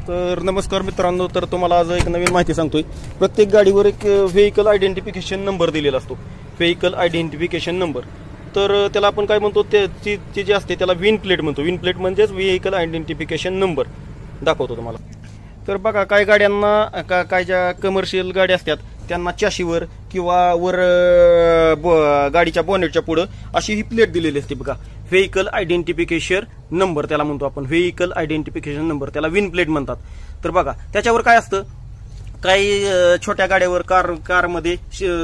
तर नमस्कार मित्रांनो, तर तुम्हाला आज एक नवीन माहिती सांगतोय। प्रत्येक गाडीवर एक व्हेइकल आयडेंटिफिकेशन नंबर दिलेला असतो, व्हेइकल आयडेंटिफिकेशन नंबर। तर त्याला आपण काय म्हणतो, ते जे असते त्याला विन प्लेट म्हणतो। विन प्लेट म्हणजेच व्हेइकल आयडेंटिफिकेशन नंबर दाखवतो तुम्हाला। तर बघा, काही गाड्यांना काय ज्या कमर्शियल गाड्या असतात त्यांना चाशीवर किंवा वर गाडीच्या बॉनेटच्या पुढं अशी ही प्लेट दिलेली असते बघा, व्हेइकल आयडेंटिफिकेशन नंबर त्याला म्हणतो आपण, व्हेइकल आयडेंटिफिकेशन नंबर, त्याला विन प्लेट म्हणतात। तर बघा, त्याच्यावर काय असतं, काही छोट्या गाड्यावर कारमध्ये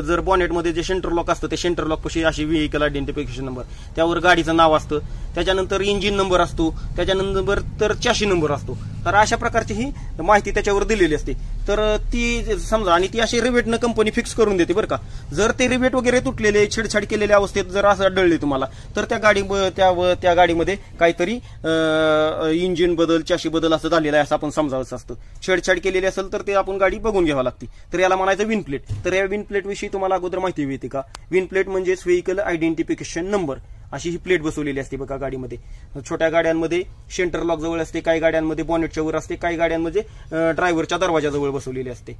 जर बॉनेटमध्ये जे सेंटर लॉक असतं ते सेंटर लॉक कशी अशी व्हेइकल आयडेंटिफिकेशन नंबर, त्यावर गाडीचं नाव असतं, त्याच्यानंतर इंजिन नंबर असतो, त्याच्यानंतर तर चाशी नंबर असतो। तर अशा प्रकारची ही माहिती त्याच्यावर दिलेली असते। तर ती समजा, आणि ती अशी रिवेटनं कंपनी फिक्स करून देते बरं का। जर ते रिवेट वगैरे तुटलेले, छेडछाड केलेल्या अवस्थेत जर असं आढळले तुम्हाला, तर त्या गाडीमध्ये काहीतरी इंजिन बदल, चाशी बदल असं झालेलं आहे असं आपण समजावचं असतं। छेडछाड केलेली असेल तर ते आपण गाडी बघून घ्यावी लागते। तर याला म्हणायचं विन प्लेट। तर या विन प्लेट विषयी तुम्हाला अगोदर माहिती मिळते का? विन प्लेट म्हणजेच व्हेइकल आयडेंटिफिकेशन नंबर, अशी ही प्लेट बसवलेली असते बघा गाडीमध्ये। छोट्या गाड्यांमध्ये सेंटर लॉक जवळ असते, काही गाड्यांमध्ये बॉनेटच्या वर असते, काही गाड्यांमध्ये ड्रायव्हरच्या दरवाजाजवळ बसवलेली असते।